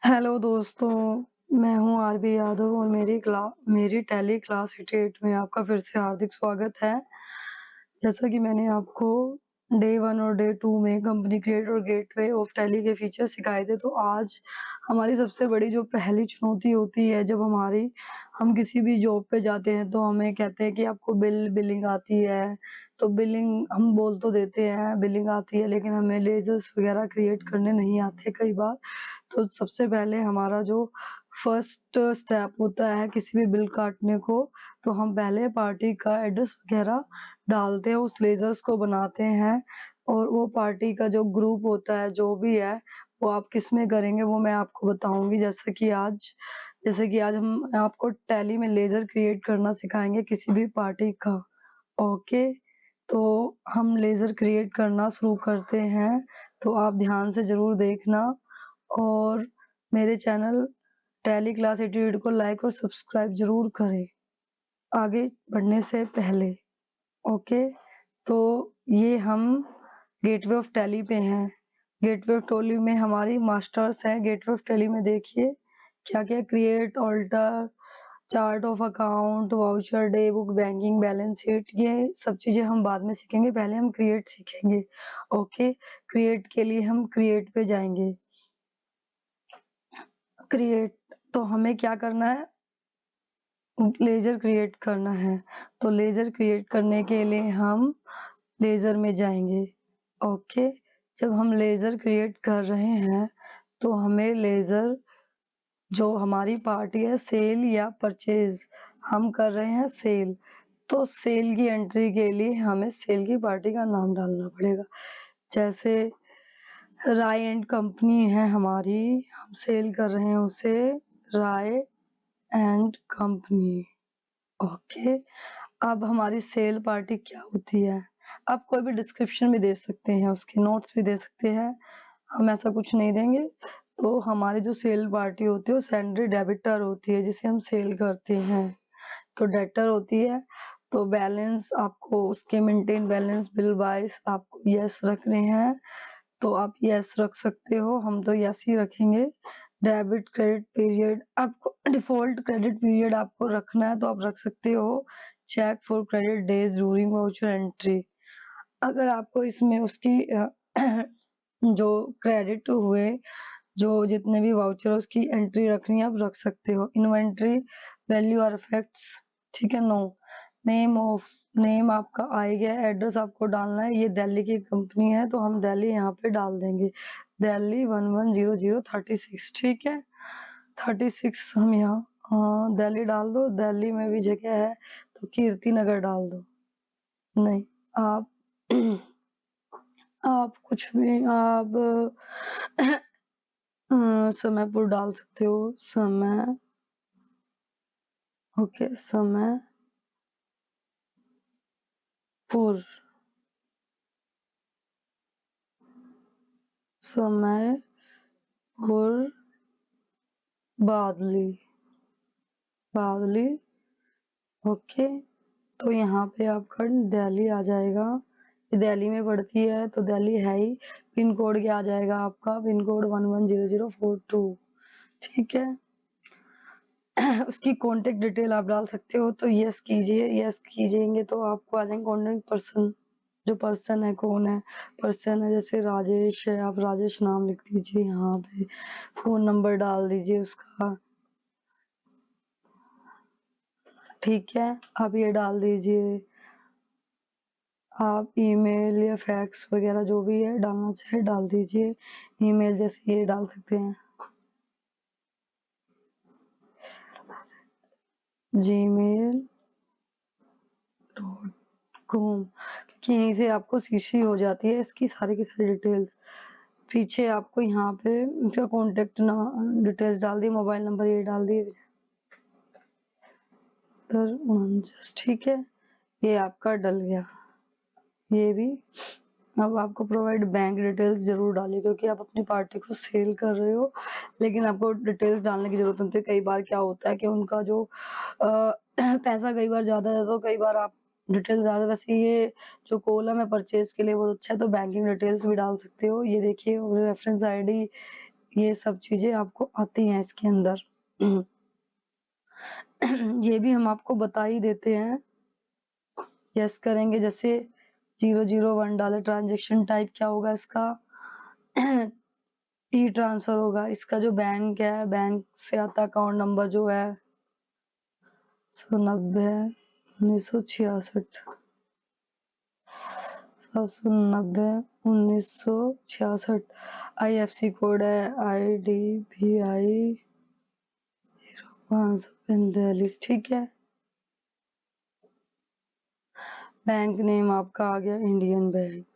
Hello दोस्तों, मैं हूँ आरबी यादव और मेरी टैली क्लास 88 में आपका फिर से हार्दिक स्वागत है। जैसा कि मैंने आपको डे 1 और डे 2 में कंपनी क्रिएट और गेटवे ऑफ टैली के फीचर्स सिखाए थे, तो आज हमारी सबसे बड़ी जो पहली चुनौती होती है जब हम किसी भी जॉब पे जाते हैं तो हमें कहते हैं कि आपको बिलिंग आती है, तो बिलिंग हम बोल तो देते हैं बिलिंग आती है, लेकिन हमें लेजर्स वगैरह क्रिएट करने नहीं आते कई बार। तो सबसे पहले हमारा जो फर्स्ट स्टेप होता है किसी भी बिल काटने को, तो हम पहले पार्टी का एड्रेस वगैरह डालते हैं, उस लेजर्स को बनाते हैं और वो पार्टी का जो ग्रुप होता है, जो भी है, वो आप किसमें करेंगे वो मैं आपको बताऊँगी। जैसे कि आज हम आपको टैली में लेज़र क्रिएट करना सिखाएँगे किसी भी पार्टी का, ओके? तो हम लेज़र क्रिएट करना शुरू करते हैं, तो आप ध्यान से ज़रूर देखना और मेरे चैनल टैली क्लास एटीट्यूड को लाइक और सब्सक्राइब ज़रूर करें, आगे बढ़ने से पहले, ओके? तो ये हम गेटवे ऑफ टैली पे हैं। गेटवे ऑफ टैली में हमारी मास्टर्स हैं। गेटवे ऑफ टैली में देखिए क्या-क्या create, alter, chart of account, voucher, day book, banking, balance sheet, ये सब चीज़ें हम बाद में सीखेंगे, पहले हम क्रिएट सीखेंगे, ओके? क्रिएट के लिए हम क्रिएट पे जाएँगे। क्रिएट तो हमें क्या करना है? लेज़र क्रिएट करना है, तो लेज़र क्रिएट करने के लिए हम लेज़र में जाएँगे, ओके? जब हम लेज़र क्रिएट कर रहे हैं, तो हमें लेज़र जो हमारी पार्टी है सेल या परचेज़, हम कर रहे हैं सेल, तो सेल की एंट्री के लिए हमें सेल की पार्टी का नाम डालना पड़ेगा। जैसे राय एंड कंपनी है हमारी, हम सेल कर रहे हैं उसे राय एंड कंपनी, ओके। अब हमारी सेल पार्टी क्या होती है? आप कोई भी डिस्क्रिप्शन भी दे सकते हैं, उसके नोट्स भी दे सकते हैं, हम ऐसा कुछ नहीं देंगे। तो हमारी जो सेल पार्टी होती है वो सेंडरी डेबिटर होती है जिसे हम सेल करते हैं। तो डेटर होती है, तो बैलेंस आपको उसके मेंटेन बैलेंस बिल वाइज़ आपको यस रखने हैं, तो आप यस रख सकते हो, हम तो यस ही रखेंगे। डेबिट क्रेडिट पीरियड आपको डिफ़ॉल्ट क्रेडिट पीरियड आपको रखना है तो आप रख सकते हो। Check for credit days during voucher entry. अगर आपको इसमें उसकी जो क्रेडिट हुए, जो जितने भी वाउचर उसकी एंट्री रखनी है आप रख सकते हो। इन्वेंटरी वैल्यू और इफेक्ट्स, ठीक है, नो। नेम आपका आ ही गया, एड्रेस आपको डालना है, ये दिल्ली की कंपनी है तो हम दिल्ली यहाँ पे डाल देंगे। दिल्ली 110036, ठीक है? 36 हम यहाँ दिल्ली डाल दो, दिल्ली में भी जगह है तो कीर्ति नगर डाल दो। नहीं, आप आप कुछ भी आप समयपुर डाल सकते हो, ओके, समयपुर, समयपुर, बादली, बादली, ओके। तो यहाँ पे आपका दिल्ली आ जाएगा, ये दिल्ली में पड़ती है तो दिल्ली है ही। पिन कोड क्या आ जाएगा आपका? पिन कोड 110042, ठीक है? उसकी कॉन्टैक्ट डिटेल आप डाल सकते हो, तो यस कीजिए, यस कीजिएंगे तो आपको आ जाएंगे कॉन्टैक्ट पर्सन, जो पर्सन है कौन है? पर्सन है जैसे राजेश है, आप राजेश नाम लिख दीजिए यहाँ पे, फ़ोन नंबर डाल दीजिए उसका, ठीक है? आप ये डाल दीजिए, आप ईमेल या फैक्स वगैरह जो भी है डालना चाहे डाल दीजिए, ईमेल जैसे ये डाल सकते हैं, gmail.com, क्योंकि यहीं से आपको सीसी हो जाती है इसकी सारी की सारी डिटेल्स। पीछे आपको यहाँ पे इसका कॉन्टैक्ट ना डिटेल्स डाल दिए, मोबाइल नंबर ये डाल दिए, ठीक है? ये आपका डल गया। ये भी अब आपको प्रोवाइड बैंक डिटेल्स ज़रूर डालिए क्योंकि आप अपनी पार्टी को सेल कर रहे हो, लेकिन आपको डिटेल्स डालने की ज़रूरत होती है। कई बार क्या होता है कि उनका जो पैसा कई बार ज़्यादा है तो कई बार आप डिटेल्स डाल, वैसे ये जो कॉलम है परचेज़ के लिए बहुत अच्छा है, तो बैंकिंग डिटेल्स भी डाल सकते हो। ये देखिए रेफरेंस आईडी ये सब चीज़ें आपको आती हैं इसके अंदर। ये भी हम आपको बता ही देते हैं। यस करेंगे जैसे 001 डालें, ट्रांज़ैक्शन टाइप क्या होगा इसका? ई ट्रांसफ़र होगा। इसका जो बैंक है, बैंक से आता अकाउंट नंबर जो है 190 1966 790 1966। आईएफएससी कोड है IDBI 0545, ठीक है। बैंक नेम आपका आ गया इंडियन बैंक,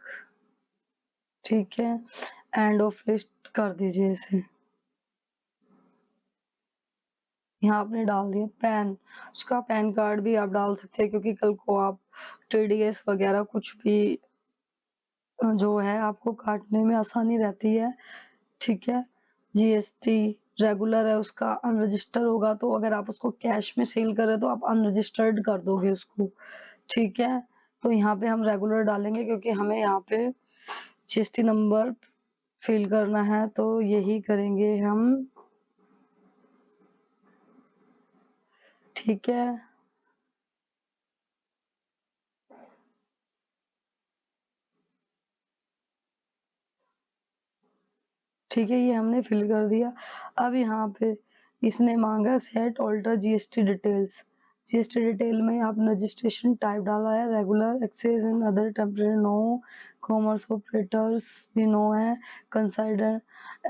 ठीक है। एंड ऑफ लिस्ट कर दीजिए इसे। यहाँ आपने डाल दिया पैन, उसका पैन कार्ड भी आप डाल सकते हैं क्योंकि कल को आप टीडीएस वगैरह कुछ भी जो है आपको काटने में आसानी रहती है, ठीक है। जीएसटी रेगुलर है, उसका अनरजिस्टर होगा तो अगर आप उसको कैश में सेल कर रहे हो तो आप अनरजिस्टर्ड कर दोगे उसको, ठीक है। तो यहाँ पे हम रेगुलर डालेंगे क्योंकि हमें यहाँ पे जीएसटी नंबर फिल करना है, तो यही करेंगे हम, ठीक है। ठीक है, ये हमने फिल कर दिया। अब यहाँ पे इसने मांगा set alter GST details. GST detail में आपने रजिस्ट्रेशन टाइप डाला है regular, excise and other temporary no, commerce operators भी नो है, consider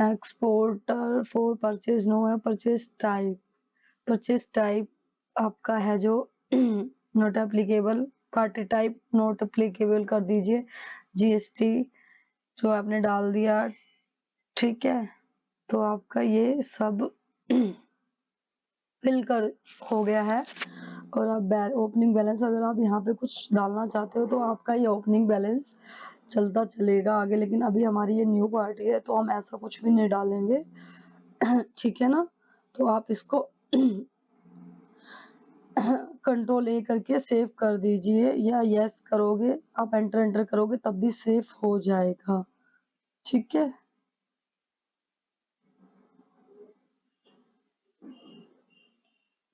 exporter for purchase no है, परचेज टाइप आपका है जो not applicable, party type not applicable कर दीजिए। जीएसटी जो आपने डाल दिया, ठीक है। तो आपका ये सब फिल कर हो गया है और अब ओपनिंग बैलेंस अगर आप यहाँ पे कुछ डालना चाहते हो तो आपका ये ओपनिंग बैलेंस चलता चलेगा आगे, लेकिन अभी हमारी ये न्यू पार्टी है तो हम ऐसा कुछ भी नहीं डालेंगे। ठीक है ना? तो आप इसको कंट्रोल ए करके सेव कर दीजिए या यस करोगे, आप एंटर करोगे तब भी सेव हो जाएगा, ठीक है।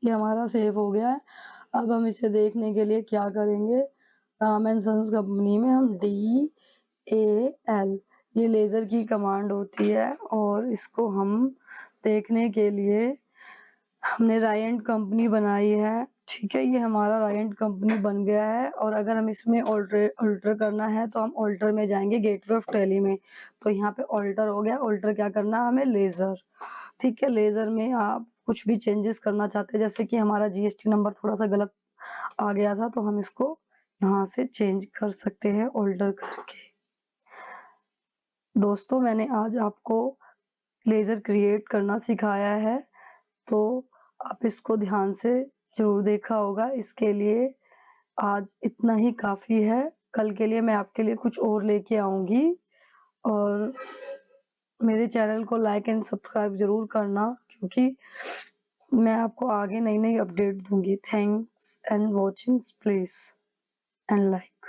ये हमारा सेव हो गया है। अब हम इसे देखने के लिए क्या करेंगे, राम एंड सन्स कंपनी में हम DAL ये लेज़र की कमांड होती है और इसको हम देखने के लिए हमने रायंट कंपनी बनाई है, ठीक है। ये हमारा रायंट कंपनी बन गया है और अगर हम इसमें ऑल्टर करना है तो हम ऑल्टर में जाएंगे गेटवे ऑफ टैली में, तो यहाँ पे ऑल्टर हो गया। ऑल्टर क्या करना है हमें, लेज़र, ठीक है। लेज़र में आप कुछ भी चेंजेस करना चाहते हैं, जैसे कि हमारा जीएसटी नंबर थोड़ा-सा गलत आ गया था तो हम इसको यहाँ से चेंज कर सकते हैं ऑल्टर करके। दोस्तों मैंने आज आपको लेज़र क्रिएट करना सिखाया है, तो आप इसको ध्यान से ज़रूर देखा होगा। इसके लिए आज इतना ही काफ़ी है, कल के लिए मैं आपके लिए कुछ और लेके आऊँगी और मेरे चैनल को लाइक एंड सब्सक्राइब ज़रूर करना क्योंकि मैं आपको आगे नई-नई अपडेट दूँगी। Thanks and watching please and like.